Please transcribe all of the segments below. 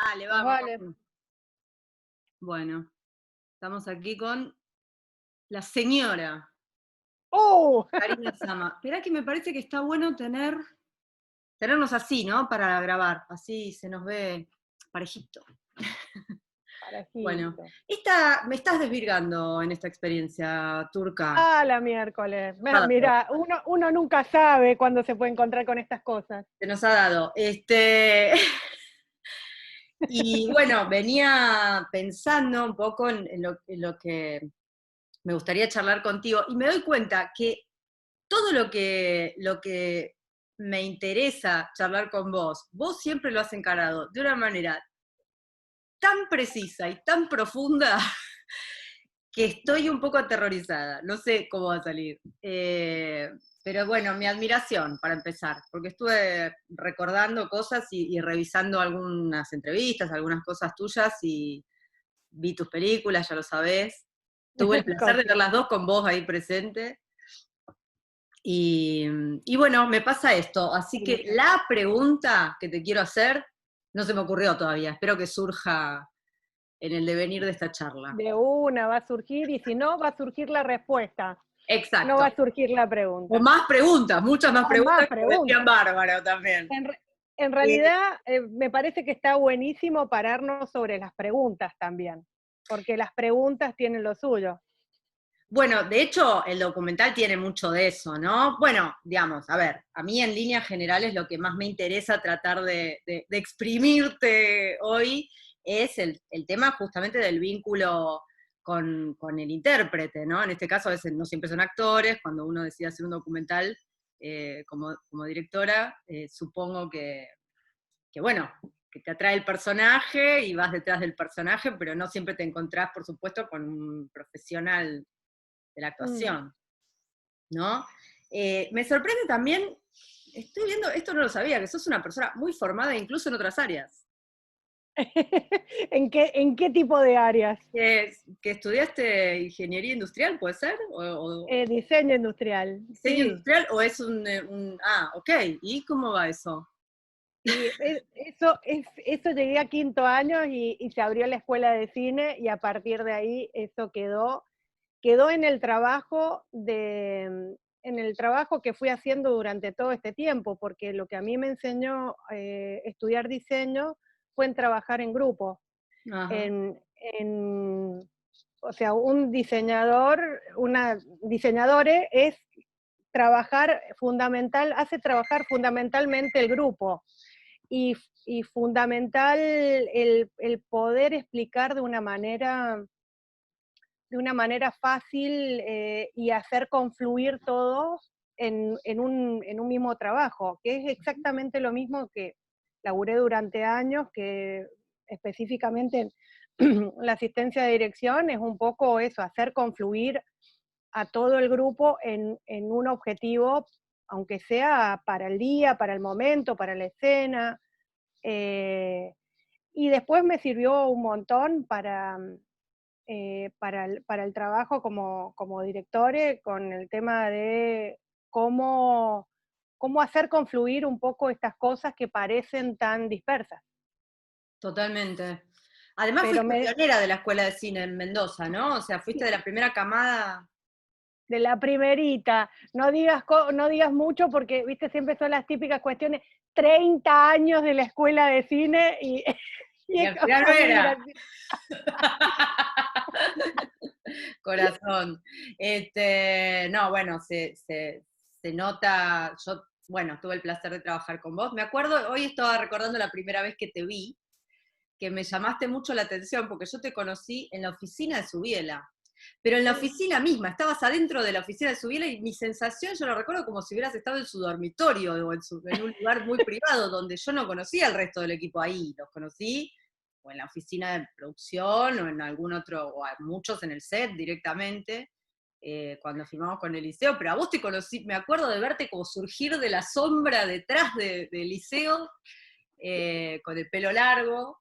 Dale, Más vamos. vale. Bueno, estamos aquí con la señora ¡Oh! Karina Sama. Esperá que me parece que está bueno tenernos así, ¿no? Para grabar, así se nos ve parejito. Bueno, Parejito. me estás desvirgando en esta experiencia turca. Ah, la miércoles. Nada, pero Mira, uno nunca sabe cuándo se puede encontrar con estas cosas. se nos ha dado. Y bueno, venía pensando un poco en lo que me gustaría charlar contigo y me doy cuenta que todo lo que me interesa charlar con vos siempre lo has encarado de una manera tan precisa y tan profunda que estoy un poco aterrorizada. No sé cómo va a salir. Pero bueno, mi admiración para empezar, porque estuve recordando cosas y revisando algunas entrevistas, algunas cosas tuyas y vi tus películas, ya lo sabés. Tuve el placer de ver las dos con vos ahí presente. Y bueno, me pasa esto. Así que la pregunta que te quiero hacer no se me ocurrió todavía. Espero que surja en el devenir de esta charla. De una va a surgir y si no, va a surgir la respuesta. No va Exacto. a surgir la O pregunta. más preguntas, muchas más O más preguntas que decían preguntas. bárbaro también. En, en Eh, realidad, me parece que está buenísimo pararnos sobre las preguntas también, porque las preguntas tienen lo suyo. bueno, de hecho, el documental tiene mucho de eso, ¿no? Bueno, digamos, a ver, a mí en líneas generales lo que más me interesa tratar de exprimirte hoy es el tema justamente del vínculo con el intérprete, ¿no? En este caso a veces no siempre son actores, cuando uno decide hacer un documental como directora, supongo que, bueno, que te atrae el personaje y vas detrás del personaje, pero no siempre te encontrás, por supuesto, con un profesional de la Mm. actuación, ¿no? Me sorprende también, estoy viendo, esto no lo sabía, que sos una persona muy formada incluso en otras áreas. ¿En qué tipo de áreas? Que estudiaste ingeniería industrial, ¿puede ser? O Diseño industrial, diseño sí. industrial o es ok, ¿y cómo va eso? Y eso llegué a quinto año y se abrió la escuela de cine y a partir de ahí eso quedó en el trabajo que fui haciendo durante todo este tiempo, porque lo que a mí me enseñó estudiar diseño fue en trabajar en grupo, Ajá. en, o sea, un diseñador, una diseñadora es hace trabajar fundamentalmente el grupo y, y fundamental el poder explicar de una manera fácil y hacer confluir todos en un mismo trabajo, que es exactamente lo mismo que laburé durante años, que específicamente la asistencia de dirección es un poco eso, hacer confluir a todo el grupo en un objetivo, aunque sea para el día, para el momento, para la escena. eh, y después me sirvió un montón para el trabajo como directore con el tema de cómo, cómo hacer confluir un poco estas cosas que parecen tan dispersas. Totalmente. Además Pero fuiste pionera de la escuela de cine en Mendoza, ¿no? O sea, fuiste de la sí, primera camada. de la primerita, no digas mucho porque, viste, siempre son las típicas cuestiones, 30 años de la escuela de cine y, y Y es al final no como muy era. gracioso. Corazón. No, bueno, se nota, yo, bueno, tuve el placer de trabajar con vos. Me acuerdo, hoy estaba recordando la primera vez que te vi, que me llamaste mucho la atención, porque yo te conocí en la oficina de Subiela, pero en la Sí. oficina misma, estabas adentro de la oficina de Subiela y mi sensación, yo lo recuerdo como si hubieras estado en su dormitorio o en un lugar muy privado, donde yo no conocía al resto del equipo ahí, los conocí o en la oficina de producción o en algún otro, o a muchos en el set directamente, cuando filmamos con Eliseo, pero a vos te conocí, me acuerdo de verte como surgir de la sombra detrás de Eliseo, con el pelo largo,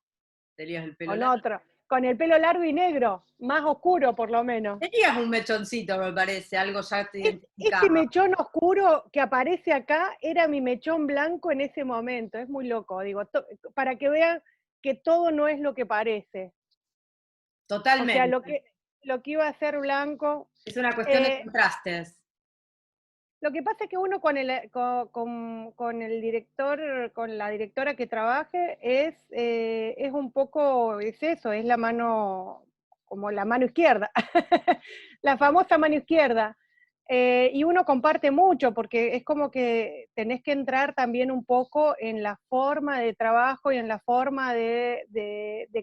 tenías el pelo Con largo. otro, con el pelo largo y negro, más oscuro por lo menos. Tenías un mechoncito, me parece, algo ya te Este identificaba. mechón oscuro que aparece acá era mi mechón blanco en ese momento, es muy loco, digo, para que vean que todo no es lo que parece. O sea, Totalmente. lo que iba a ser blanco. Es una cuestión de eh, contrastes. lo que pasa es que uno con el director, con la directora que trabaje, es un poco, es eso, es la mano, como la mano izquierda, la famosa mano izquierda. Y uno comparte mucho, porque es como que tenés que entrar también un poco en la forma de trabajo y en la forma de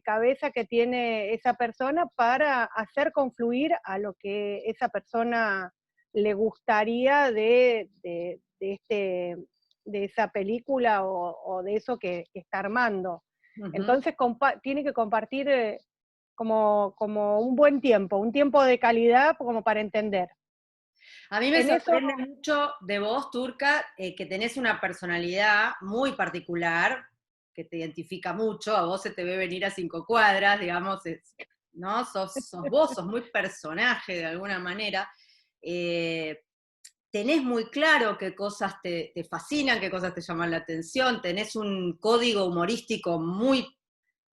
cabeza que tiene esa persona para hacer confluir a lo que esa persona le gustaría de esa película o de eso que está armando. Ujú. Entonces tiene que compartir como un tiempo de calidad como para entender. A mí me En eso, sorprende mucho de vos, Turca, que tenés una personalidad muy particular, que te identifica mucho, a vos se te ve venir a 5 cuadras, digamos, ¿no? Sos vos, sos muy personaje de alguna manera. Eh, Tenés muy claro qué cosas te fascinan, qué cosas te llaman la atención, tenés un código humorístico muy,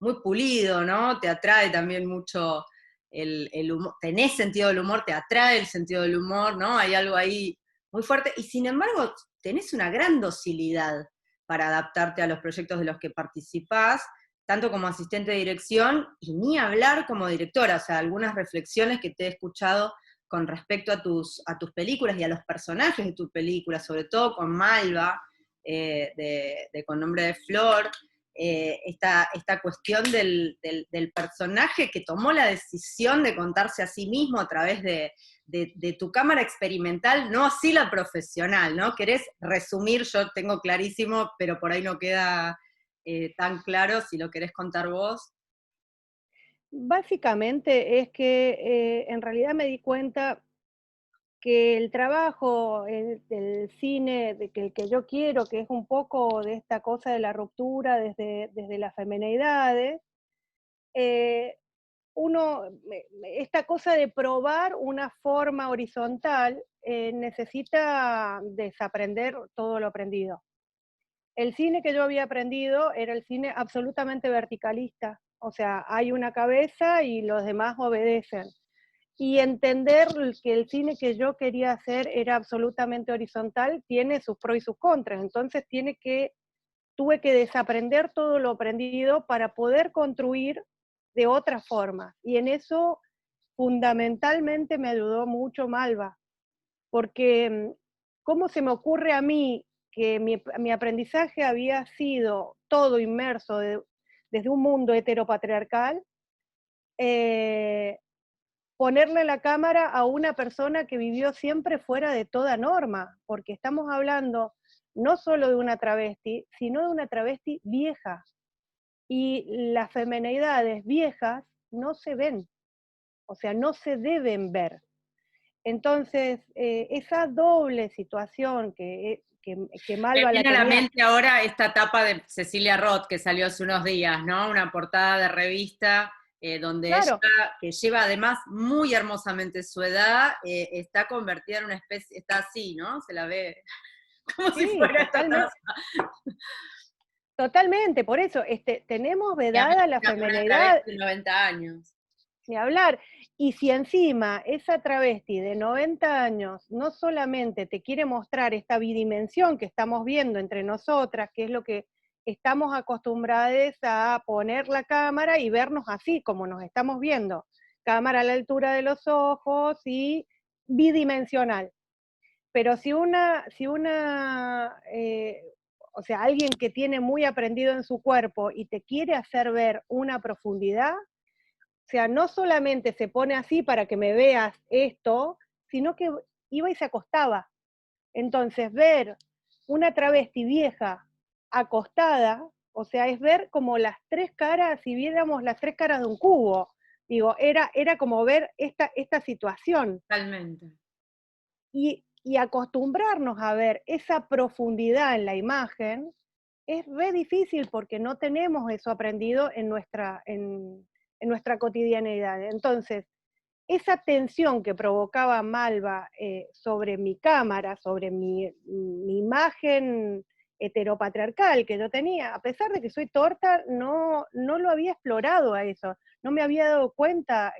muy pulido, ¿no? Te atrae también mucho el humor, tenés sentido del humor, te atrae el sentido del humor, ¿no? Hay algo ahí muy fuerte, y sin embargo tenés una gran docilidad para adaptarte a los proyectos de los que participás, tanto como asistente de dirección, y ni hablar como directora, o sea, algunas reflexiones que te he escuchado con respecto a tus películas y a los personajes de tus películas, sobre todo con Malva, Con Nombre de Flor, esta cuestión del personaje que tomó la decisión de contarse a sí mismo a través de tu cámara experimental, no así la profesional, ¿no? Querés resumir, yo tengo clarísimo, pero por ahí no queda tan claro, si lo querés contar vos. básicamente es que en realidad me di cuenta que el trabajo del cine, el que yo quiero, que es un poco de esta cosa de la ruptura desde las femineidades, eh, esta cosa de probar una forma horizontal necesita desaprender todo lo aprendido. El cine que yo había aprendido era el cine absolutamente verticalista, o sea, hay una cabeza y los demás obedecen. Y entender que el cine que yo quería hacer era absolutamente horizontal tiene sus pros y sus contras, entonces tuve que desaprender todo lo aprendido para poder construir de otra forma. Y en eso fundamentalmente me ayudó mucho Malva, porque ¿cómo se me ocurre a mí que mi aprendizaje había sido todo inmerso desde un mundo heteropatriarcal? eh, Ponerle la cámara a una persona que vivió siempre fuera de toda norma, porque estamos hablando no solo de una travesti, sino de una travesti vieja. Y las femenidades viejas no se ven, o sea, no se deben ver. Entonces, esa doble situación que Me Malva la viene a la tenía, mente ahora esta tapa de Cecilia Roth que salió hace unos días, ¿no? Una portada de revista donde claro, ella, que lleva además muy hermosamente su edad, está convertida en una especie, está así, ¿no? Se la ve como si sí, fuera esta taza. totalmente, por eso, tenemos vedada Obviamente la una femenidad. travesti de 90 años. Ni hablar. Y si encima esa travesti de 90 años no solamente te quiere mostrar esta bidimensión que estamos viendo entre nosotras, que es lo que estamos acostumbradas a poner la cámara y vernos así como nos estamos viendo, cámara a la altura de los ojos y bidimensional. Pero o sea, alguien que tiene muy aprendido en su cuerpo y te quiere hacer ver una profundidad, o sea, no solamente se pone así para que me veas esto, sino que iba y se acostaba. Entonces, ver una travesti vieja acostada, o sea, es ver como las tres caras, si viéramos las tres caras de un cubo. Digo, era como ver esta situación. Totalmente. Y acostumbrarnos a ver esa profundidad en la imagen es re difícil porque no tenemos eso aprendido en nuestra cotidianeidad. Entonces, esa tensión que provocaba Malva sobre mi cámara, sobre mi imagen heteropatriarcal que yo tenía, a pesar de que soy torta, no lo había explorado a eso, no me había dado cuenta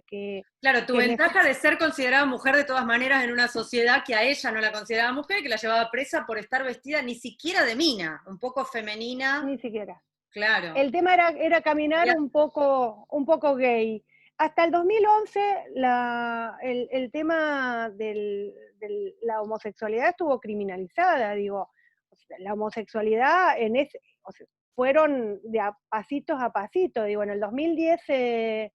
Claro, tu que ventaja de ser considerada mujer de todas maneras en una sociedad que a ella no la consideraba mujer, que la llevaba presa por estar vestida ni siquiera de mina, un poco femenina, ni siquiera. claro. El tema era caminar un poco gay. Hasta el 2011 el tema de la homosexualidad estuvo criminalizada, digo, o sea, la homosexualidad o sea, fueron de pasitos a pasito, digo, en el 2010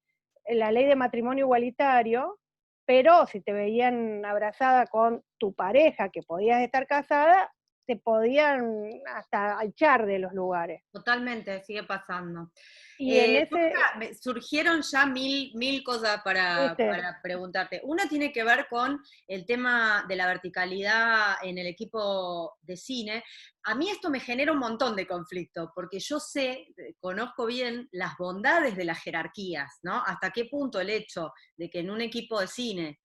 la ley de matrimonio igualitario, pero si te veían abrazada con tu pareja, que podías estar casada, te podían hasta echar de los lugares. Totalmente, sigue pasando. Y en ese, Me surgieron ya mil cosas este, para preguntarte. Una tiene que ver con el tema de la verticalidad en el equipo de cine. A mí esto me genera un montón de conflicto, porque yo sé, conozco bien las bondades de las jerarquías, ¿no? Hasta qué punto el hecho de que en un equipo de cine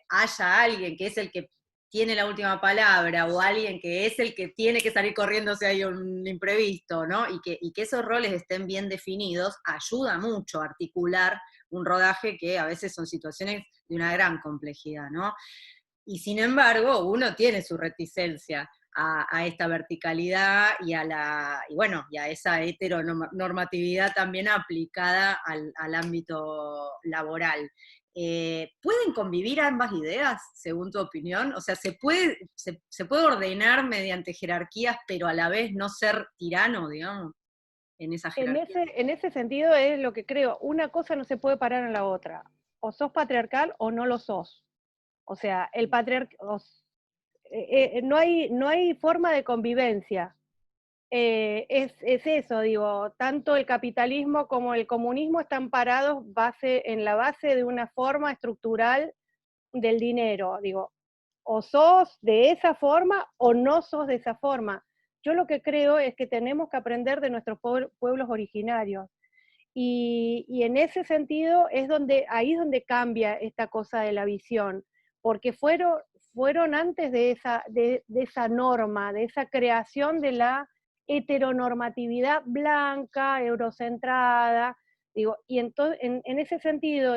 haya alguien que es el que tiene la última palabra o alguien que es el que tiene que salir corriendo si hay un imprevisto, ¿no? Y que esos roles estén bien definidos, ayuda mucho a articular un rodaje que a veces son situaciones de una gran complejidad, ¿no? Y sin embargo, uno tiene su reticencia a esta verticalidad y a esa heteronormatividad también aplicada al ámbito laboral. ¿Pueden convivir ambas ideas, según tu opinión? O sea, ¿se puede ordenar mediante jerarquías, pero a la vez no ser tirano, digamos, en esa jerarquía? en ese sentido es lo que creo, una cosa no se puede parar en la otra, o sos patriarcal o no lo sos. O sea, no hay forma de convivencia. Es eso, digo, tanto el capitalismo como el comunismo están parados en la base de una forma estructural del dinero. Digo, o sos de esa forma o no sos de esa forma. Yo lo que creo es que tenemos que aprender de nuestros pueblos originarios. Y en ese sentido ahí es donde cambia esta cosa de la visión, porque fueron antes de esa norma, de esa creación de la heteronormatividad blanca, eurocentrada, digo, y entonces en ese sentido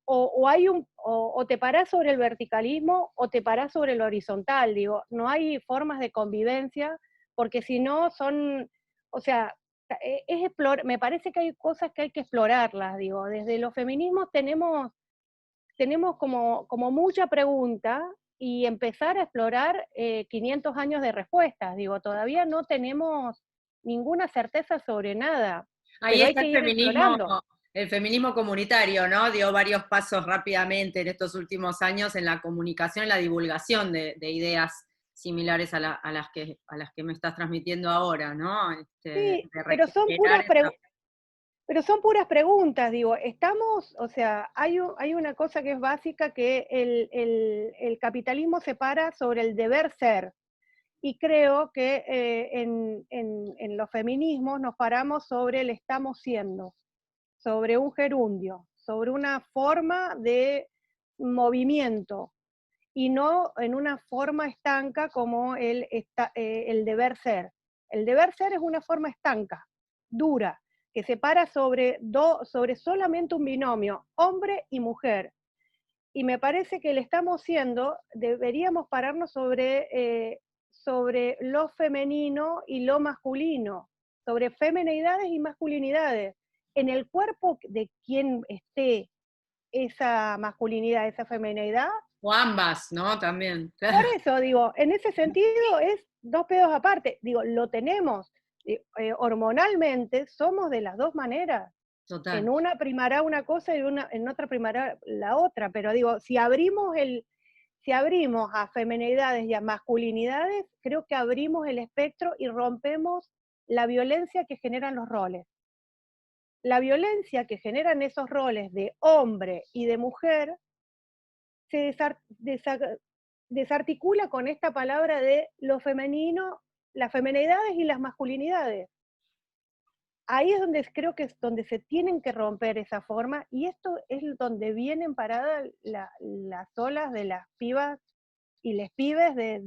o te parás sobre el verticalismo o te parás sobre el horizontal, digo, no hay formas de convivencia, porque si no o sea, me parece que hay cosas que hay que explorarlas, digo, desde los feminismos tenemos como mucha pregunta y empezar a explorar 500 años de respuestas, digo, todavía no tenemos ninguna certeza sobre nada, Ahí pero hay está que ir explorando. el feminismo comunitario, ¿no? Dio varios pasos rápidamente en estos últimos años en la comunicación, en la divulgación de ideas similares a las que me estás transmitiendo ahora, ¿no? Sí, De pero recuperar esa. pero son puras preguntas, digo, o sea, hay una cosa que es básica, que el capitalismo se para sobre el deber ser, y creo que en los feminismos nos paramos sobre el estamos siendo, sobre un gerundio, sobre una forma de movimiento, y no en una forma estanca como el deber ser. El deber ser es una forma estanca, dura, que se para sobre solamente un binomio, hombre y mujer. Y me parece que le estamos siendo, deberíamos pararnos sobre lo femenino y lo masculino, sobre femenidades y masculinidades. En el cuerpo de quien esté esa masculinidad, esa femenidad, O ambas, ¿no? También, por claro. eso digo, en ese sentido es dos pedos aparte. Digo, lo tenemos. Hormonalmente somos de las dos maneras. Total. En una primará una cosa y en otra primará la otra. Pero digo, si abrimos a femenidades y a masculinidades, creo que abrimos el espectro y rompemos la violencia que generan los roles. La violencia que generan esos roles de hombre y de mujer se desarticula con esta palabra de lo femenino, las femenidades y las masculinidades. Ahí es donde creo que es donde se tienen que romper esa forma, y esto es donde vienen paradas las olas de las pibas y les pibes de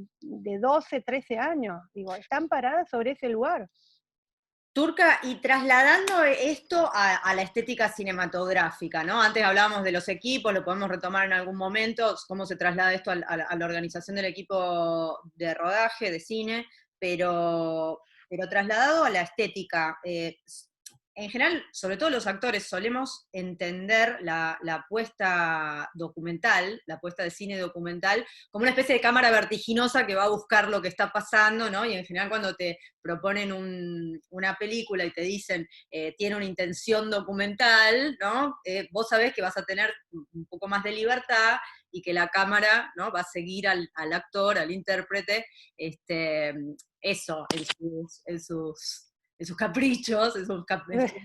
12, 13 años, digo, están paradas sobre ese lugar. Turca, y trasladando esto a la estética cinematográfica, ¿no? Antes hablábamos de los equipos, lo podemos retomar en algún momento, cómo se traslada esto a la organización del equipo de rodaje, de cine, pero trasladado a la estética, en general, sobre todo los actores, solemos entender la puesta documental, la puesta de cine documental, como una especie de cámara vertiginosa que va a buscar lo que está pasando, ¿no? Y en general cuando te proponen una película y te dicen, tiene una intención documental, ¿no? Vos sabés que vas a tener un poco más de libertad y que la cámara, ¿no? Va a seguir al actor, al intérprete, eso, en sus caprichos, en sus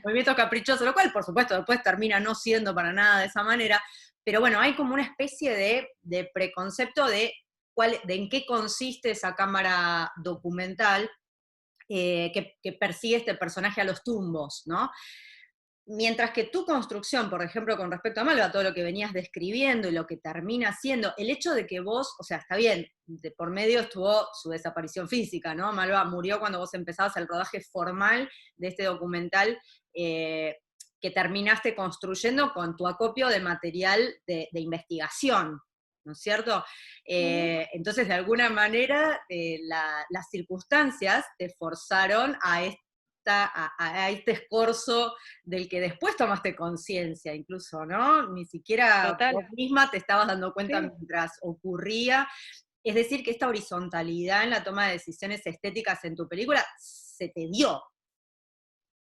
movimientos caprichosos, lo cual por supuesto después termina no siendo para nada de esa manera, pero bueno, hay como una especie de preconcepto de en qué consiste esa cámara documental que persigue este personaje a los tumbos, ¿no? Mientras que tu construcción, por ejemplo, con respecto a Malva, todo lo que venías describiendo y lo que termina siendo, el hecho de que vos, o sea, está bien, de por medio estuvo su desaparición física, ¿no? Malva murió cuando vos empezabas el rodaje formal de este documental que terminaste construyendo con tu acopio de material de investigación, ¿no es cierto? Entonces, de alguna manera, las circunstancias te forzaron a este escorzo del que después tomaste conciencia incluso, ¿no? Ni siquiera Total. vos misma te estabas dando cuenta Sí. mientras ocurría. Es decir, que esta horizontalidad en la toma de decisiones estéticas en tu película se te dio,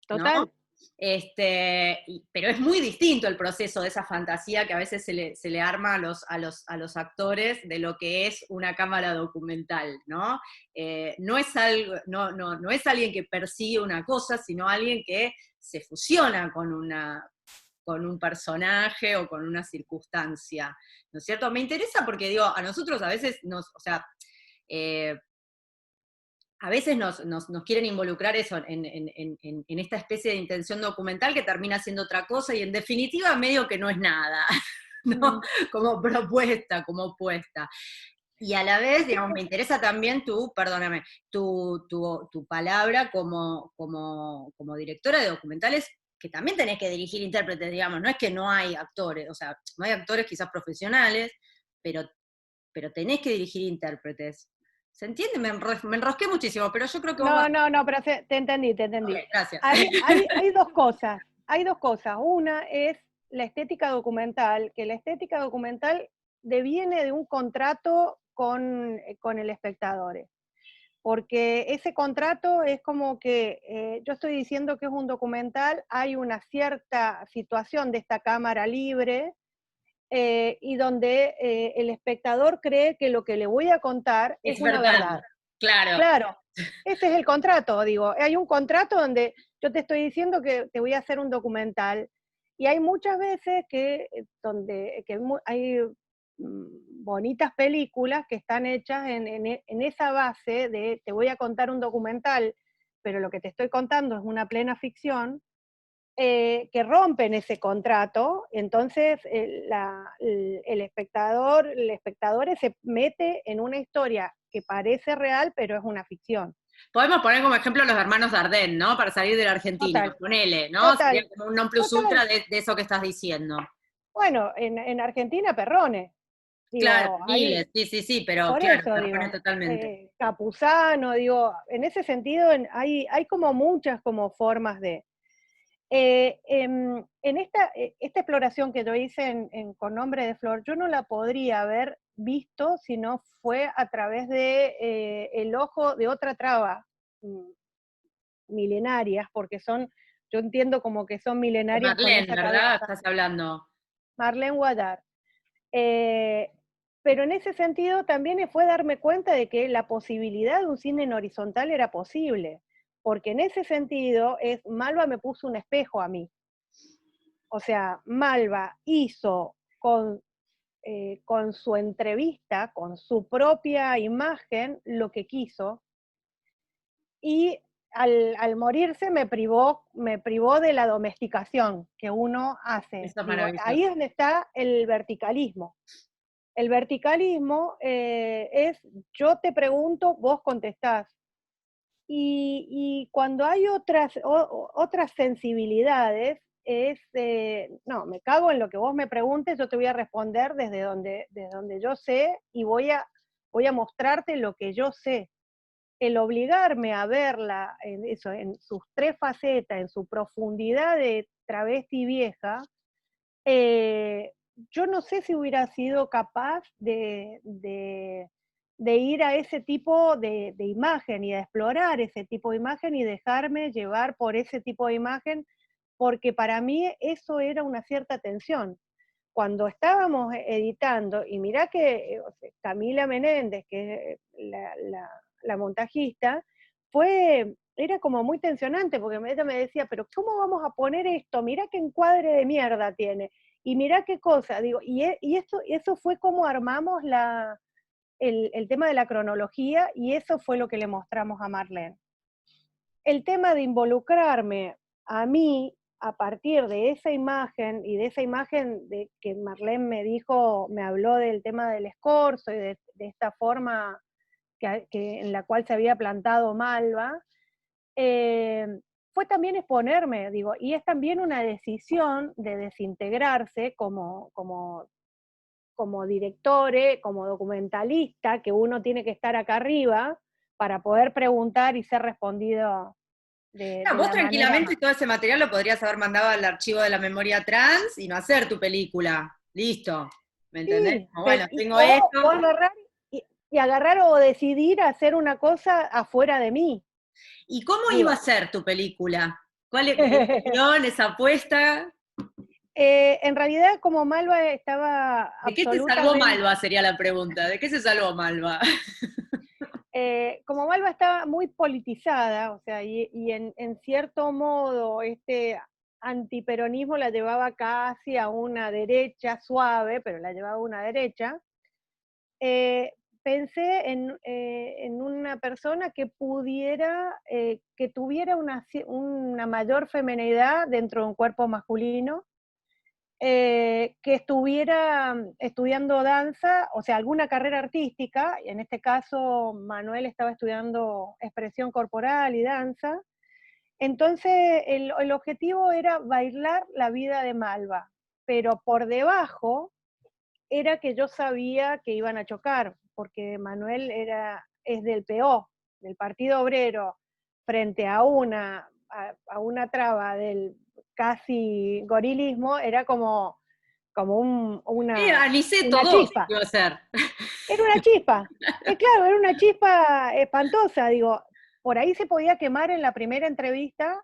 ¿no? Total. Pero es muy distinto el proceso de esa fantasía que a veces se le arma a los actores de lo que es una cámara documental, ¿no? No es alguien que persigue una cosa, sino alguien que se fusiona con un personaje o con una circunstancia, ¿no es cierto? Me interesa porque, digo, a nosotros a veces o sea, a veces nos quieren involucrar eso en esta especie de intención documental que termina siendo otra cosa y en definitiva medio que no es nada, ¿no? Como propuesta, como opuesta. Y a la vez, digamos, me interesa también perdóname, tu palabra como directora de documentales, que también tenés que dirigir intérpretes, digamos, no es que no hay actores, o sea, no hay actores quizás profesionales, pero tenés que dirigir intérpretes. ¿Se entiende? Me enrosqué muchísimo, pero yo creo que vos vas... No, pero te entendí, te Ok, entendí. gracias. Hay dos cosas, hay dos cosas. Una es la estética documental, que la estética documental deviene de un contrato con el espectador. Porque ese contrato es como que yo estoy diciendo que es un documental, hay una cierta situación de esta cámara libre, y donde el espectador cree que lo que le voy a contar es Es una verdad, verdad. claro. Claro, ese es el contrato, digo. Hay un contrato donde yo te estoy diciendo que te voy a hacer un documental, y hay muchas veces hay bonitas películas que están hechas en esa base de te voy a contar un documental, pero lo que te estoy contando es una plena ficción, que rompen ese contrato, entonces el espectador se mete en una historia que parece real, pero es una ficción. Podemos poner como ejemplo los hermanos Dardenne, ¿no? Para salir de la Argentina, Total, ponele, ¿no? Sería total, como un non plus total. ultra de eso que estás diciendo. Bueno, en Argentina, Perrone, Claro, digo, hay, miles, sí, pero por claro, eso se repone digo, totalmente. Capuzano, digo, en ese sentido hay como muchas como formas de... en esta exploración que yo hice con Nombre de Flor, yo no la podría haber visto si no fue a través de el ojo de otra traba milenarias, porque yo entiendo como que son De milenarias con Marlene, esa ¿verdad? cabeza. Estás hablando. Marlene Guadar. Eh, pero en ese sentido también fue darme cuenta de que la posibilidad de un cine en horizontal era posible, porque en ese sentido Malva me puso un espejo a mí. O sea, Malva hizo con su entrevista, con su propia imagen, lo que quiso, y al morirse me privó de la domesticación que uno hace. Eso es Digo, ahí maravilloso. es donde está el verticalismo. El verticalismo es yo te pregunto, vos contestás. Y cuando hay otras sensibilidades, no, me cago en lo que vos me preguntes, yo te voy a responder desde donde yo sé y voy a mostrarte lo que yo sé. El obligarme a verla en sus tres facetas, en su profundidad de travesti vieja, eh, yo no sé si hubiera sido capaz de ir a ese tipo de imagen y de explorar ese tipo de imagen y dejarme llevar por ese tipo de imagen, porque para mí eso era una cierta tensión. Cuando estábamos editando, y mirá que o sea, Camila Menéndez, que es la montajista, era como muy tensionante, porque ella me decía, pero ¿cómo vamos a poner esto? Mirá qué encuadre de mierda tiene, y mirá qué cosa, digo, eso fue como armamos el tema de la cronología, y eso fue lo que le mostramos a Marlene. El tema de involucrarme a mí a partir de esa imagen y de esa imagen de que Marlene me dijo, me habló del tema del escorzo y de esta forma en la cual se había plantado Malva, eh, fue también exponerme, digo, y es también una decisión de desintegrarse como directore, como documentalista, que uno tiene que estar acá arriba para poder preguntar y ser respondido No, de vos la manera tranquilamente más. todo ese material lo podrías haber mandado al archivo de la memoria trans y no hacer tu película. Listo. ¿Me entendés? Sí, Como, bueno, tengo o esto. agarrar y agarrar o decidir hacer una cosa afuera de mí, ¿Y cómo iba a digo. ser tu película? ¿Cuál es ese guión, esa apuesta? En realidad, como Malva estaba ¿De qué se salvó absolutamente, Malva? Sería la pregunta. ¿De qué se salvó Malva? como Malva estaba muy politizada, o sea, y en cierto modo este antiperonismo la llevaba casi a una derecha suave, pero la llevaba a una derecha, eh, pensé en una persona que pudiera, que tuviera una mayor feminidad dentro de un cuerpo masculino, que estuviera estudiando danza, o sea, alguna carrera artística, en este caso Manuel estaba estudiando expresión corporal y danza, entonces el objetivo era bailar la vida de Malva, pero por debajo era que yo sabía que iban a chocar, porque Manuel es del PO, del Partido Obrero, frente a una traba del casi gorilismo, era como Aniceto una 2 chispa. iba a ser. Era una chispa. Claro, era una chispa espantosa, digo, por ahí se podía quemar en la primera entrevista,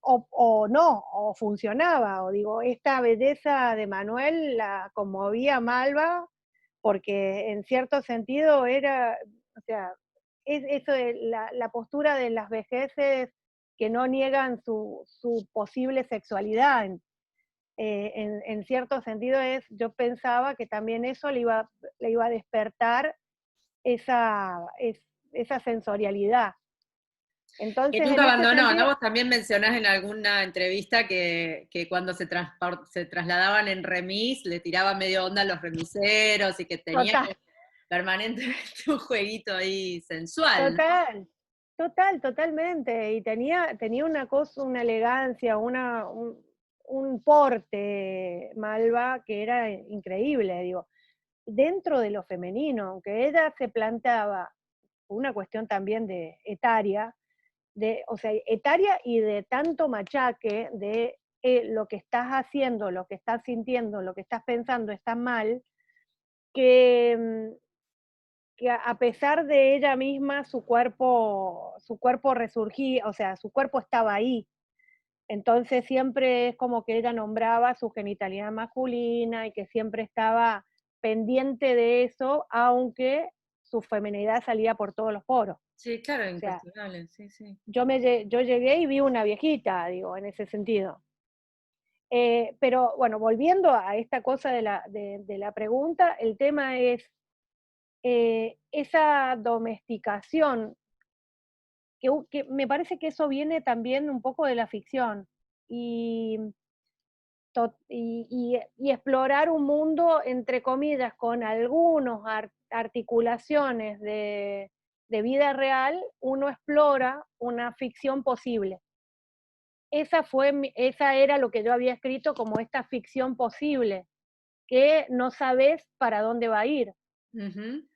o no, o funcionaba, o digo, esta belleza de Manuel la conmovía a Malva, porque en cierto sentido era, o sea, es eso de la postura de las vejeces que no niegan su posible sexualidad. En cierto sentido yo pensaba que también eso le iba a despertar esa sensorialidad. Que Entonces, nunca en ese abandonó, ¿no? sentido, Vos también mencionás en alguna entrevista que cuando se trasladaban en remis le tiraba medio onda a los remiseros y que tenía total, como permanentemente un jueguito ahí sensual, ¿no? total, totalmente. Y tenía una cosa, una elegancia, un porte, Malva, que era increíble, digo. Dentro de lo femenino, aunque ella se planteaba una cuestión también de etaria, o sea, etaria y de tanto machaque de lo que estás haciendo, lo que estás sintiendo, lo que estás pensando está mal, que, que a pesar de ella misma, su cuerpo resurgía, o sea, su cuerpo estaba ahí. Entonces siempre es como que ella nombraba su genitalidad masculina y que siempre estaba pendiente de eso, aunque su feminidad salía por todos los poros. Sí, claro, O sea, incuestionable, sí, sí. yo llegué y vi una viejita, digo, en ese sentido. Pero bueno, volviendo a esta cosa de la pregunta, el tema es esa domesticación, que me parece que eso viene también un poco de la ficción. Y y explorar un mundo, entre comillas, con algunas articulaciones de vida real, uno explora una ficción posible. Esa era lo que yo había escrito como esta ficción posible, que no sabes para dónde va a ir. Ujú.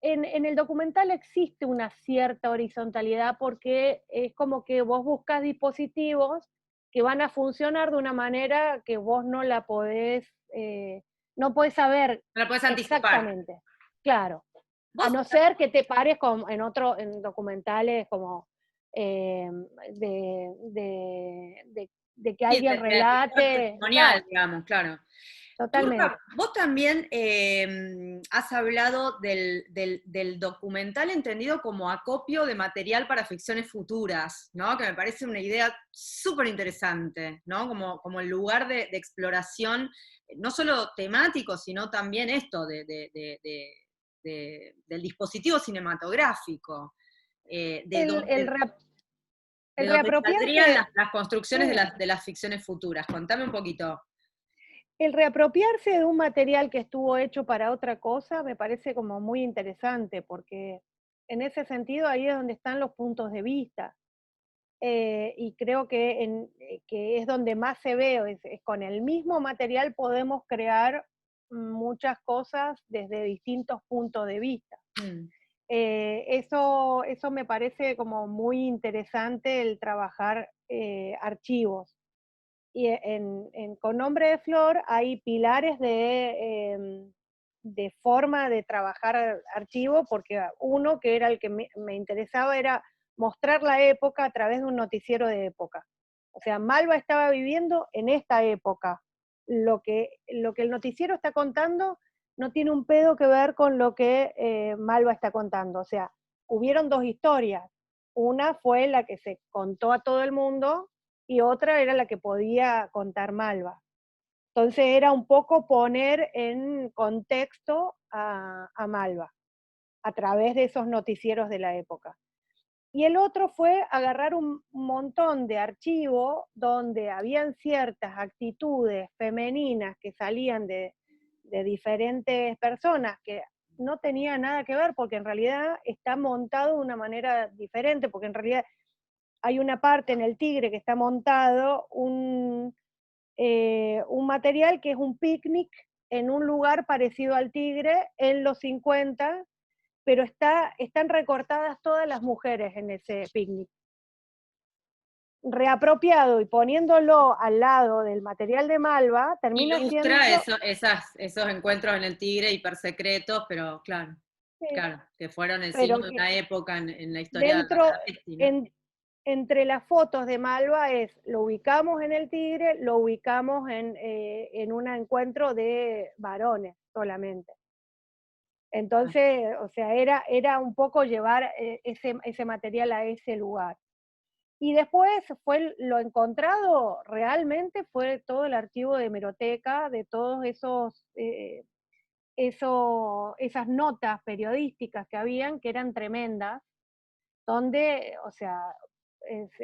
En el documental existe una cierta horizontalidad porque es como que vos buscas dispositivos que van a funcionar de una manera que vos no la podés, no podés saber No la puedes anticipar. exactamente. Claro, a Vos, no ser que te pares en documentales como eh, de que sí, alguien relate, testimonial, claro, digamos, claro. totalmente. Turca, vos también has hablado del documental entendido como acopio de material para ficciones futuras, ¿no? Que me parece una idea súper interesante, ¿no? Como el lugar de exploración, no solo temático, sino también esto del dispositivo cinematográfico, de El, el, donde, rea- de el donde saldrían reapropiarse, las construcciones sí, de las ficciones futuras. Contame un poquito. el reapropiarse de un material que estuvo hecho para otra cosa me parece como muy interesante, porque en ese sentido ahí es donde están los puntos de vista. Y creo que es donde más se ve, es con el mismo material podemos crear muchas cosas desde distintos puntos de vista. Mm. Eso me parece como muy interesante el trabajar archivos. Y con Nombre de Flor hay pilares de forma de trabajar archivo, porque uno que era el que me interesaba era mostrar la época a través de un noticiero de época. O sea, Malva estaba viviendo en esta época. Lo que el noticiero está contando no tiene un pedo que ver con lo que Malva está contando. O sea, hubieron dos historias. Una fue la que se contó a todo el mundo y otra era la que podía contar Malva. Entonces era un poco poner en contexto a Malva a través de esos noticieros de la época. Y el otro fue agarrar un montón de archivos donde habían ciertas actitudes femeninas que salían de diferentes personas que no tenía nada que ver, porque en realidad está montado de una manera diferente, porque en realidad hay una parte en el Tigre que está montado un material que es un picnic en un lugar parecido al Tigre en los 50, pero están recortadas todas las mujeres en ese picnic. Reapropiado y poniéndolo al lado del material de Malva, termina Ilustra siendo, esos encuentros en el Tigre hipersecretos, pero claro, sí, claro, que fueron el signo pero de que una época en la historia de dentro, la Pepsi, ¿no? en, entre las fotos de Malva lo ubicamos en el Tigre, lo ubicamos en un encuentro de varones solamente. Entonces, o sea, era un poco llevar ese material a ese lugar. Y después fue lo encontrado realmente, fue todo el archivo de hemeroteca, de todos esas notas periodísticas que habían, que eran tremendas, donde, o sea,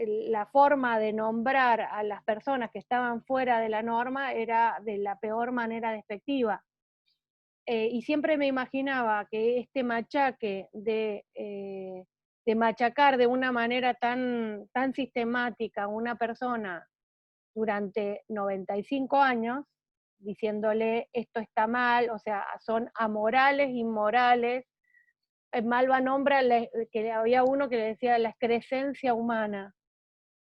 la forma de nombrar a las personas que estaban fuera de la norma era de la peor manera despectiva. Y siempre me imaginaba que este machaque de machacar de una manera tan sistemática a una persona durante 95 años, diciéndole esto está mal, o sea, son amorales, inmorales. Malva nombra que había uno que le decía la excrescencia humana.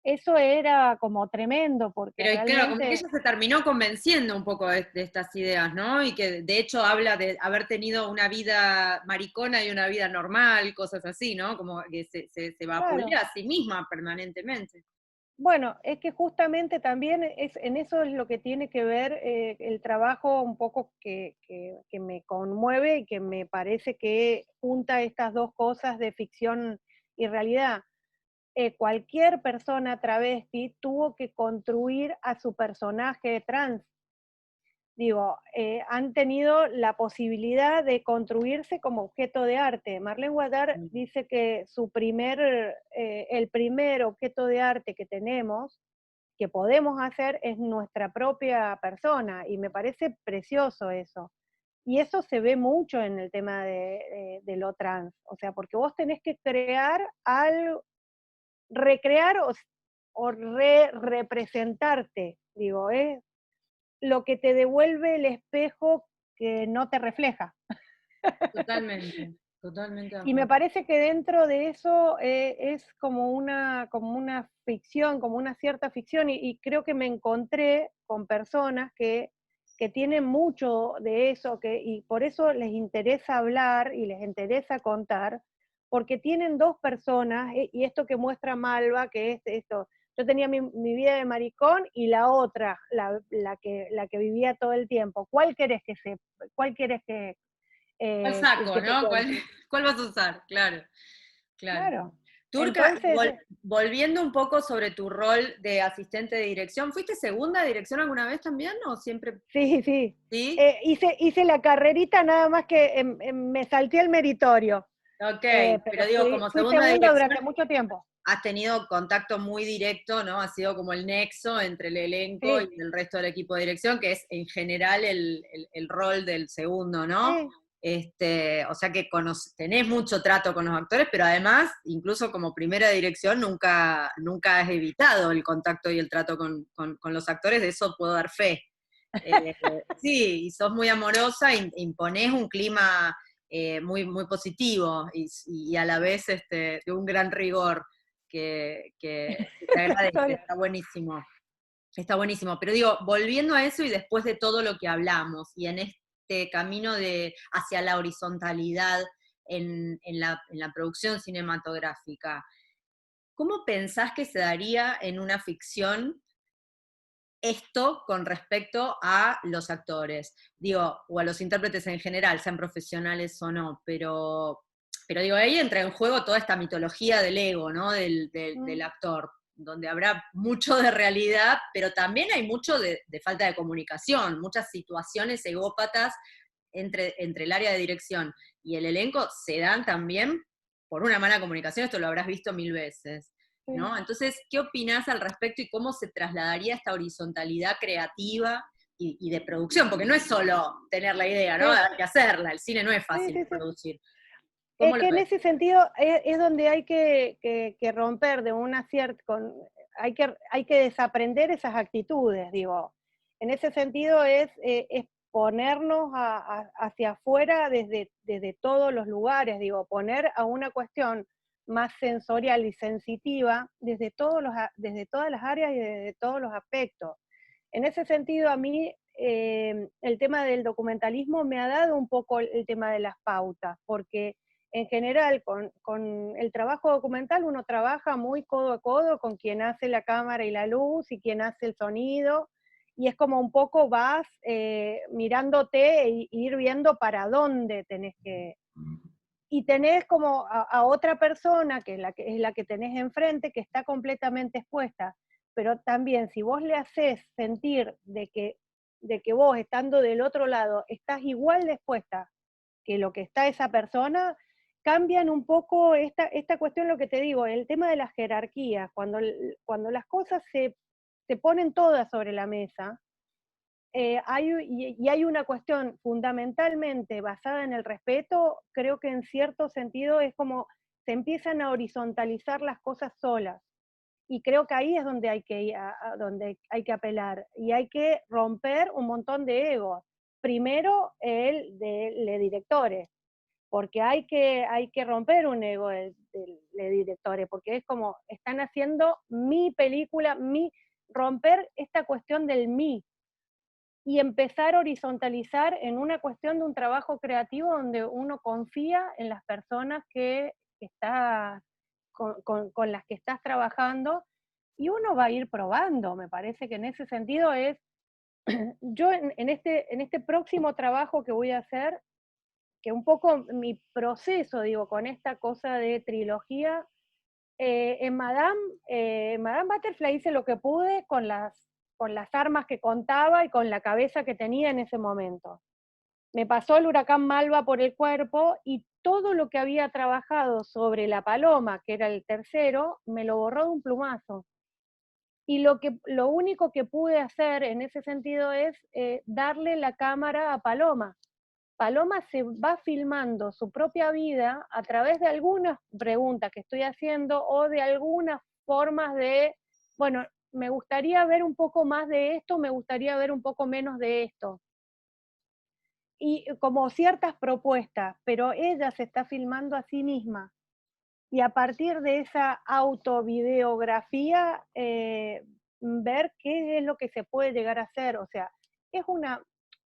Eso era como tremendo, porque Pero y claro, como que realmente, ella se terminó convenciendo un poco de estas ideas, ¿no? Y que de hecho habla de haber tenido una vida maricona y una vida normal, cosas así, ¿no? Como que se claro. vapulea a sí misma permanentemente. Bueno, es que justamente también en eso es lo que tiene que ver el trabajo un poco que me conmueve y que me parece que junta estas dos cosas de ficción y realidad. Cualquier persona travesti tuvo que construir a su personaje trans. Digo, han tenido la posibilidad de construirse como objeto de arte. Marlene Guadar dice que el primer objeto de arte que tenemos que podemos hacer es nuestra propia persona, y me parece precioso eso. Y eso se ve mucho en el tema de lo trans, o sea, porque vos tenés que crear algo, recrear o representarte, digo, es lo que te devuelve el espejo que no te refleja. Totalmente, totalmente de Y me acuerdo. parece que dentro de eso es como una ficción, como una cierta ficción, y creo que me encontré con personas que tienen mucho de eso, y por eso les interesa hablar y les interesa contar, porque tienen dos personas, y esto que muestra Malva, que es esto, yo tenía mi vida de maricón y la otra, la que vivía todo el tiempo. ¿Cuál querés ¿Cuál saco, que te no? ¿Cuál, cuente? cuál vas a usar? Claro, claro. Claro. Turca, Entonces, volviendo un poco sobre tu rol de asistente de dirección, ¿fuiste segunda de dirección alguna vez también o siempre? sí, sí. Sí. Hice la carrerita nada más que me salté el meritorio, Ok, pero pero digo, como fui segunda de segunda dirección durante mucho tiempo. has tenido contacto muy directo, ¿no? Ha sido como el nexo entre el elenco Sí, y el resto del equipo de dirección, que es en general el rol del segundo, ¿no? sí, O sea que tenés mucho trato con los actores, pero además, incluso como primera dirección, nunca has evitado el contacto y el trato con los actores, de eso puedo dar fe. Eh, sí, y sos muy amorosa, imponés un clima muy positivo y a la vez de un gran rigor que se agradece, sola. está buenísimo. Está buenísimo, pero digo, volviendo a eso y después de todo lo que hablamos y en este camino hacia la horizontalidad en la producción cinematográfica, ¿cómo pensás que se daría en una ficción esto con respecto a los actores? Digo, o a los intérpretes en general, sean profesionales o no, pero digo, ahí entra en juego toda esta mitología del ego, ¿no? Del Mm, actor, donde habrá mucho de realidad, pero también hay mucho de falta de comunicación, muchas situaciones egópatas entre el área de dirección y el elenco se dan también por una mala comunicación, esto lo habrás visto mil veces. sí. ¿No? Entonces, ¿qué opinás al respecto y cómo se trasladaría esta horizontalidad creativa y de producción? Porque no es solo tener la idea, ¿no? Sí, Hay que hacerla, el cine no es sí, fácil sí, de sí. producir. ¿Cómo Es lo que en ves? ese sentido es donde hay que romper de una cierta, hay que desaprender esas actitudes, digo. En ese sentido es ponernos hacia afuera desde todos los lugares, digo, poner a una cuestión más sensorial y sensitiva desde todas las áreas y desde todos los aspectos. En ese sentido, a mí el tema del documentalismo me ha dado un poco el tema de las pautas, porque en general con el trabajo documental uno trabaja muy codo a codo con quien hace la cámara y la luz y quien hace el sonido, y es como un poco vas mirándote e ir viendo para dónde tenés que... Y tenés como a otra persona, que es la que tenés enfrente, que está completamente expuesta. Pero también si vos le haces sentir de que vos, estando del otro lado, estás igual de expuesta que lo que está esa persona, cambian un poco esta cuestión, lo que te digo, el tema de las jerarquías, cuando las cosas se ponen todas sobre la mesa, y hay una cuestión fundamentalmente basada en el respeto, creo que en cierto sentido es como se empiezan a horizontalizar las cosas solas. Y creo que ahí es donde hay que, donde hay que apelar y hay que romper un montón de egos. Primero el de directores, porque hay que romper un ego de directores, porque es como, están haciendo mi película, romper esta cuestión del mí y empezar a horizontalizar en una cuestión de un trabajo creativo donde uno confía en las personas con las que estás trabajando, y uno va a ir probando. Me parece que en ese sentido yo en este próximo trabajo que voy a hacer, que un poco mi proceso, digo, con esta cosa de trilogía, en Madame Butterfly hice lo que pude con las armas que contaba y con la cabeza que tenía en ese momento. Me pasó el huracán Malva por el cuerpo y todo lo que había trabajado sobre La Paloma, que era el tercero, me lo borró de un plumazo. Y lo único que pude hacer en ese sentido es darle la cámara a Paloma. Paloma se va filmando su propia vida a través de algunas preguntas que estoy haciendo o de algunas formas de, bueno, me gustaría ver un poco más de esto, me gustaría ver un poco menos de esto. Y como ciertas propuestas, pero ella se está filmando a sí misma. Y a partir de esa autovideografía, ver qué es lo que se puede llegar a hacer. O sea, es una,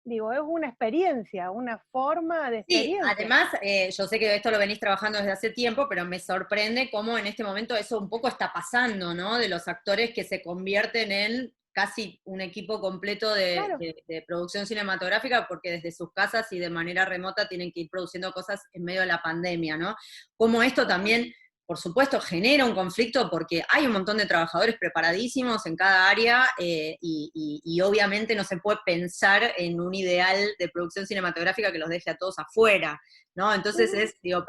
es una experiencia, una forma de Sí, experiencia. además, yo sé que esto lo venís trabajando desde hace tiempo, pero me sorprende cómo en este momento eso un poco está pasando, ¿no? De los actores que se convierten en casi un equipo completo de, Claro, de producción cinematográfica, porque desde sus casas y de manera remota tienen que ir produciendo cosas en medio de la pandemia, ¿no? Cómo esto total. también, por supuesto, genera un conflicto porque hay un montón de trabajadores preparadísimos en cada área, y obviamente no se puede pensar en un ideal de producción cinematográfica que los deje a todos afuera, ¿no? Entonces Ujú, digo,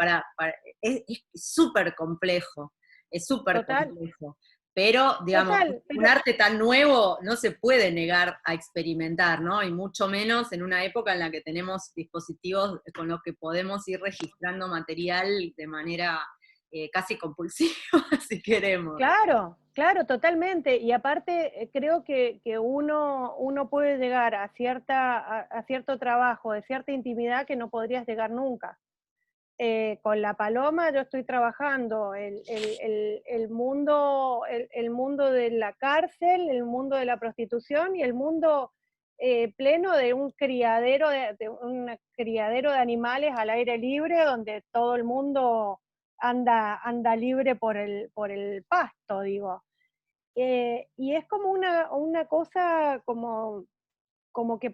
es súper complejo, es súper total, complejo. Pero, digamos, total. un Pero arte tan nuevo no se puede negar a experimentar, ¿no? Y mucho menos en una época en la que tenemos dispositivos con los que podemos ir registrando material de manera casi compulsiva, si queremos. claro, claro, totalmente. Y aparte, creo que uno puede llegar a, a cierto trabajo, de cierta intimidad que no podrías llegar nunca. Con la Paloma yo estoy trabajando el mundo de la cárcel, el mundo de la prostitución y el mundo pleno de un criadero de un criadero de animales al aire libre donde todo el mundo anda libre por el pasto, digo. Y es como una cosa como que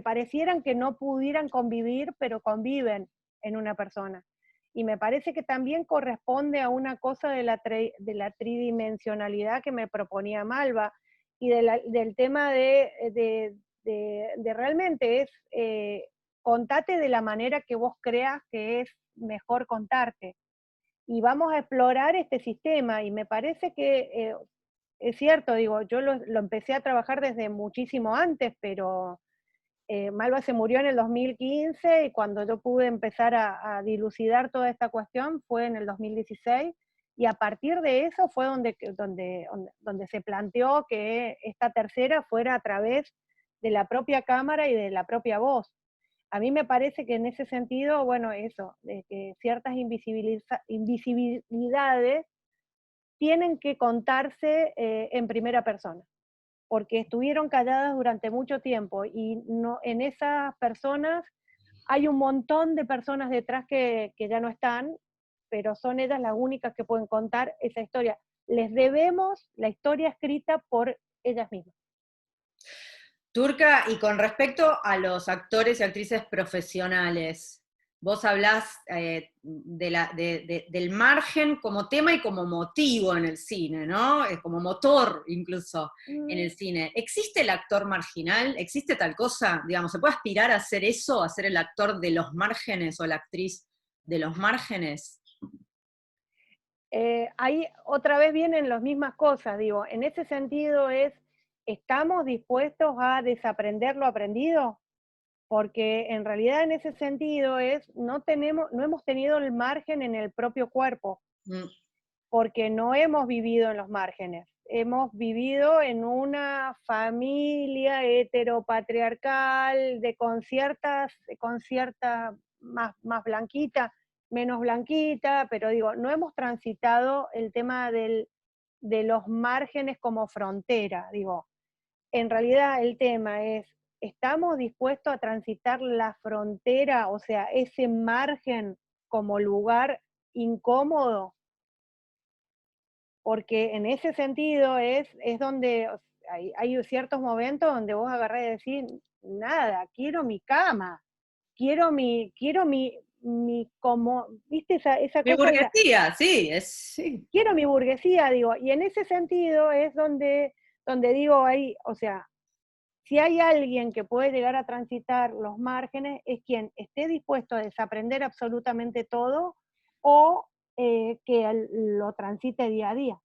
parecieran que no pudieran convivir, pero conviven en una persona. Y me parece que también corresponde a una cosa de la tridimensionalidad que me proponía Malva y del tema de realmente es contate de la manera que vos creas que es mejor contarte. Y vamos a explorar este sistema y me parece que es cierto, digo, yo lo empecé a trabajar desde muchísimo antes, pero Malva se murió en el 2015 y cuando yo pude empezar a dilucidar toda esta cuestión fue en el 2016 y a partir de eso fue donde se planteó que esta tercera fuera a través de la propia cámara y de la propia voz. A mí me parece que en ese sentido, bueno, eso, de que ciertas invisibilidades tienen que contarse en primera persona porque estuvieron calladas durante mucho tiempo y no, en esas personas hay un montón de personas detrás que ya no están, pero son ellas las únicas que pueden contar esa historia. Les debemos la historia escrita por ellas mismas. Turca, y con respecto a los actores y actrices profesionales, vos hablás del margen como tema y como motivo en el cine, ¿no? Como motor incluso en el Mm, cine. ¿Existe el actor marginal? ¿Existe tal cosa? Digamos, ¿se puede aspirar a hacer eso, a ser el actor de los márgenes o la actriz de los márgenes? ahí otra vez vienen las mismas cosas, digo, en ese sentido es, ¿estamos dispuestos a desaprender lo aprendido? Porque en realidad en ese sentido es, no hemos tenido el margen en el propio cuerpo, Mm. porque no hemos vivido en los márgenes. Hemos vivido en una familia heteropatriarcal, con cierta más blanquita, menos blanquita, pero digo, no hemos transitado el tema de los márgenes como frontera, digo, en realidad el tema es, ¿estamos dispuestos a transitar la frontera, o sea, ese margen como lugar incómodo? Porque en ese sentido es donde hay ciertos momentos donde vos agarrás y decís, nada, quiero mi cama, quiero mi como, viste esa Mi cosa de la, burguesía, sí, sí. quiero mi burguesía, digo, y en ese sentido es donde digo ahí, o sea, si hay alguien que puede llegar a transitar los márgenes, es quien esté dispuesto a desaprender absolutamente todo o que lo transite día a día.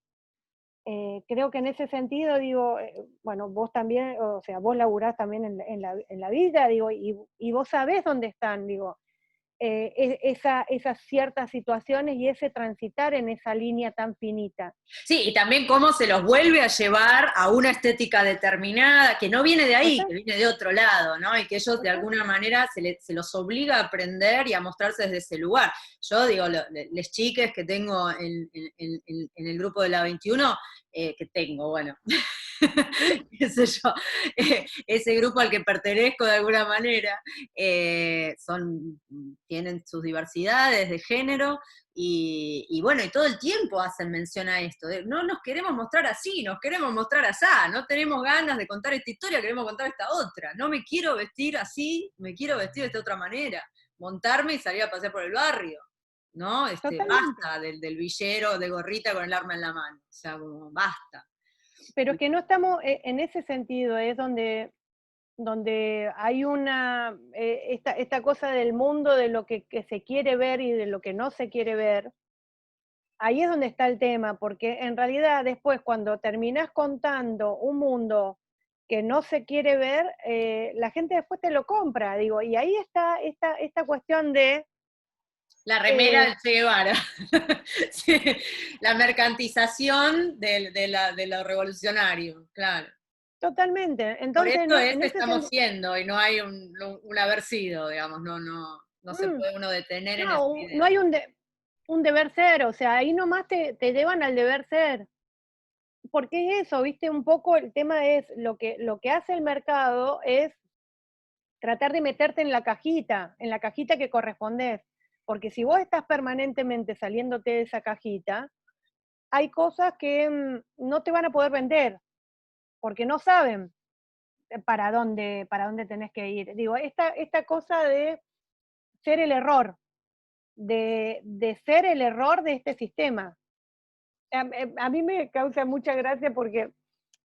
creo que en ese sentido, digo, bueno, vos también, o sea, vos laburás también en la vida, digo, y vos sabés dónde están, digo, esas ciertas situaciones y ese transitar en esa línea tan finita. Sí, y también cómo se los vuelve a llevar a una estética determinada, que no viene de ahí, Total, que viene de otro lado, ¿no? Y que ellos de total. alguna manera se los obliga a aprender y a mostrarse desde ese lugar. Yo digo, les chiques que tengo en el grupo de la 21, que tengo, bueno, qué sé yo, ese grupo al que pertenezco de alguna manera, tienen sus diversidades de género, y bueno, y todo el tiempo hacen mención a esto, no nos queremos mostrar así, nos queremos mostrar así, no tenemos ganas de contar esta historia, queremos contar esta otra, no me quiero vestir así, me quiero vestir de esta otra manera, montarme y salir a pasear por el barrio, ¿no? Totalmente. Basta del villero de gorrita con el arma en la mano, o sea, como basta. Pero es que no estamos, en ese sentido, es donde hay esta cosa del mundo de lo que se quiere ver y de lo que no se quiere ver. Ahí es donde está el tema, porque en realidad después cuando terminás contando un mundo que no se quiere ver, la gente después te lo compra, digo, y ahí está esta cuestión de, La remera eh, del Che Guevara. Sí, la mercantilización de lo revolucionario, claro. totalmente, Por entonces eso no, es en que ese estamos sentido, siendo, y no hay un haber sido, digamos, no se puede uno detener en esa no idea. hay un deber ser, o sea, ahí nomás te llevan al deber ser. Porque es eso, viste, un poco el tema es lo que hace el mercado es tratar de meterte en la cajita que correspondes. Porque si vos estás permanentemente saliéndote de esa cajita, hay cosas que no te van a poder vender, porque no saben para dónde tenés que ir. Digo, esta cosa de ser el error, de ser el error de este sistema. A mí me causa mucha gracia porque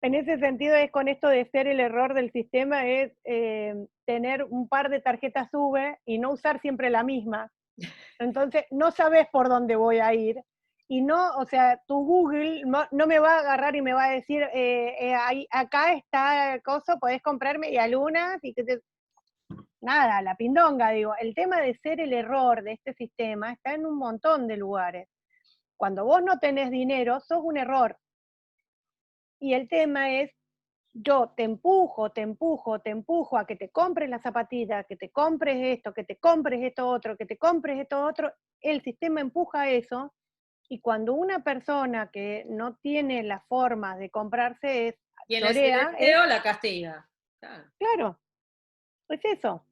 en ese sentido es con esto de ser el error del sistema, es tener un par de tarjetas SUBE y no usar siempre la misma. Entonces no sabes por dónde voy a ir. Y no, o sea, tu Google no me va a agarrar y me va a decir, acá está el coso, podés comprarme y algunas, nada, la pindonga, digo. El tema de ser el error de este sistema está en un montón de lugares. Cuando vos no tenés dinero, sos un error. Y el tema es, yo te empujo a que te compres la zapatilla, que te compres esto, que te compres esto otro, que te compres esto otro, el sistema empuja eso, y cuando una persona que no tiene la forma de comprarse Tiene ese chorea, deseo, la castiga. Claro. claro, es eso.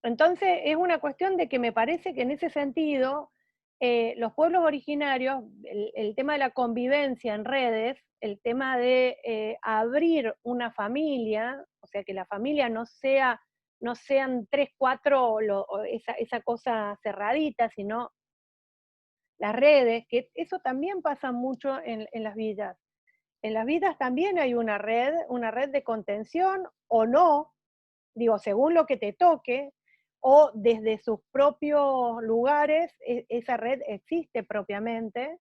Entonces es una cuestión de que me parece que en ese sentido, los pueblos originarios, el tema de la convivencia en redes, el tema de abrir una familia, o sea, que la familia no sean tres, cuatro, esa cosa cerradita, sino las redes, que eso también pasa mucho en las villas. En las villas también hay una red de contención o no, digo, según lo que te toque, o desde sus propios lugares, esa red existe propiamente,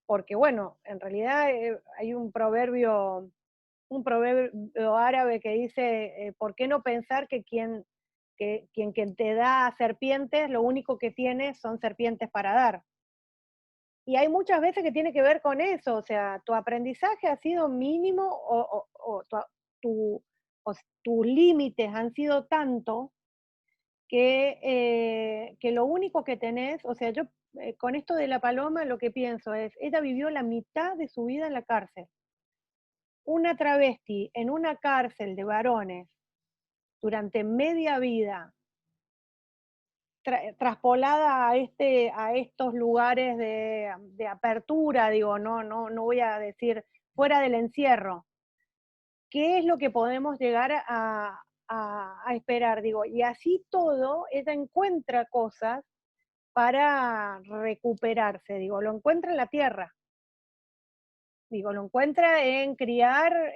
porque bueno, en realidad hay un proverbio árabe que dice, ¿por qué no pensar que quien te da serpientes, lo único que tiene son serpientes para dar? Y hay muchas veces que tiene que ver con eso, o sea, tu aprendizaje ha sido mínimo o tu- tus límites han sido tantos que lo único que tenés, o sea, yo con esto de la paloma lo que pienso es, ella vivió la mitad de su vida en la cárcel. Una travesti en una cárcel de varones durante media vida, traspolada a estos lugares de apertura, digo, no voy a decir fuera del encierro, ¿qué es lo que podemos llegar a esperar? Digo, y así todo, ella encuentra cosas para recuperarse, digo, lo encuentra en la tierra, digo, lo encuentra en criar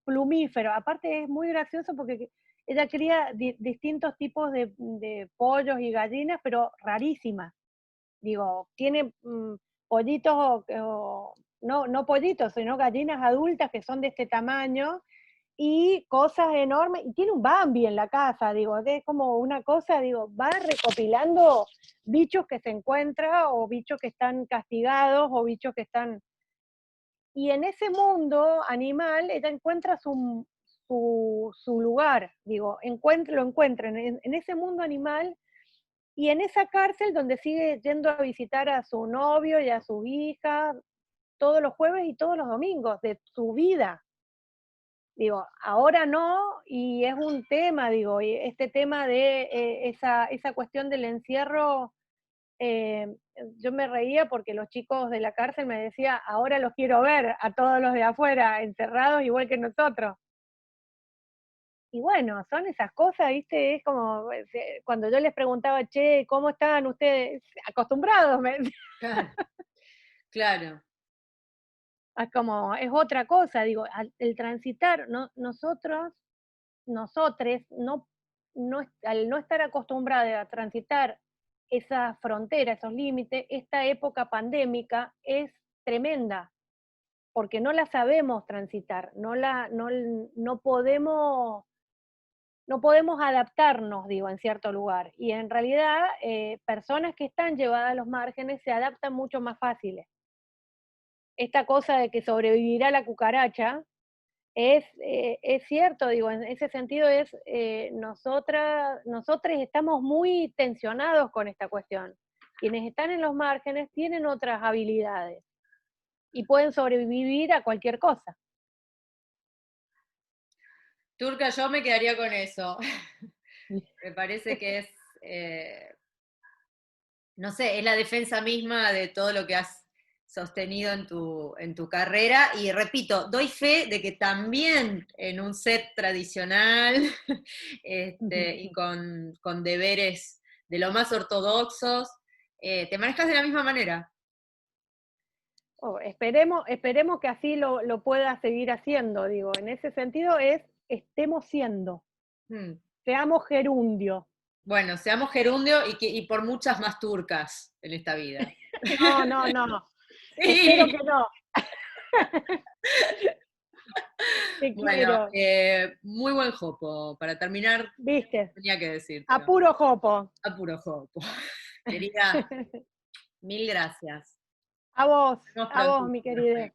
plumíferos. Aparte es muy gracioso porque ella cría distintos tipos de pollos y gallinas, pero rarísimas. Digo, tiene pollitos no pollitos, sino gallinas adultas que son de este tamaño, y cosas enormes, y tiene un Bambi en la casa, digo, es como una cosa, digo, va recopilando bichos que se encuentra, o bichos que están castigados, o bichos que están... Y en ese mundo animal, ella encuentra su lugar, digo, lo encuentra en ese mundo animal, y en esa cárcel donde sigue yendo a visitar a su novio y a su hija todos los jueves y todos los domingos de su vida. Digo, ahora no, y es un tema, digo, y este tema de esa cuestión del encierro, eh, yo me reía porque los chicos de la cárcel me decían, ahora los quiero ver a todos los de afuera, encerrados igual que nosotros. Y bueno, son esas cosas, ¿viste? Es como cuando yo les preguntaba, che, ¿cómo están ustedes? Acostumbrados, me decían. Claro, claro. Es como, es otra cosa, digo, el transitar, no, nosotres, al no estar acostumbrados a transitar esa frontera, esos límites, esta época pandémica es tremenda, porque no la sabemos transitar, no podemos, no podemos adaptarnos, digo, en cierto lugar. Y en realidad, personas que están llevadas a los márgenes se adaptan mucho más fáciles. Esta cosa de que sobrevivirá la cucaracha, es cierto, digo, en ese sentido nosotros estamos muy tensionados con esta cuestión. Quienes están en los márgenes tienen otras habilidades y pueden sobrevivir a cualquier cosa. Turca, yo me quedaría con eso. Me parece que es, no sé, es la defensa misma de todo lo que has sostenido en tu carrera. Y repito, doy fe de que también en un set tradicional y con deberes de lo más ortodoxos, te manejas de la misma manera. Esperemos que así lo pueda seguir haciendo, digo, en ese sentido estemos siendo, Hmm. seamos gerundio. Bueno, seamos gerundio y por muchas más turcas en esta vida. No, espero que Sí. no. Te Bueno, quiero, muy buen jopo. Para terminar, viste, tenía que a decírtelo. puro jopo. A puro jopo. Querida, mil gracias. Nos vemos A vos, pronto. mi querida.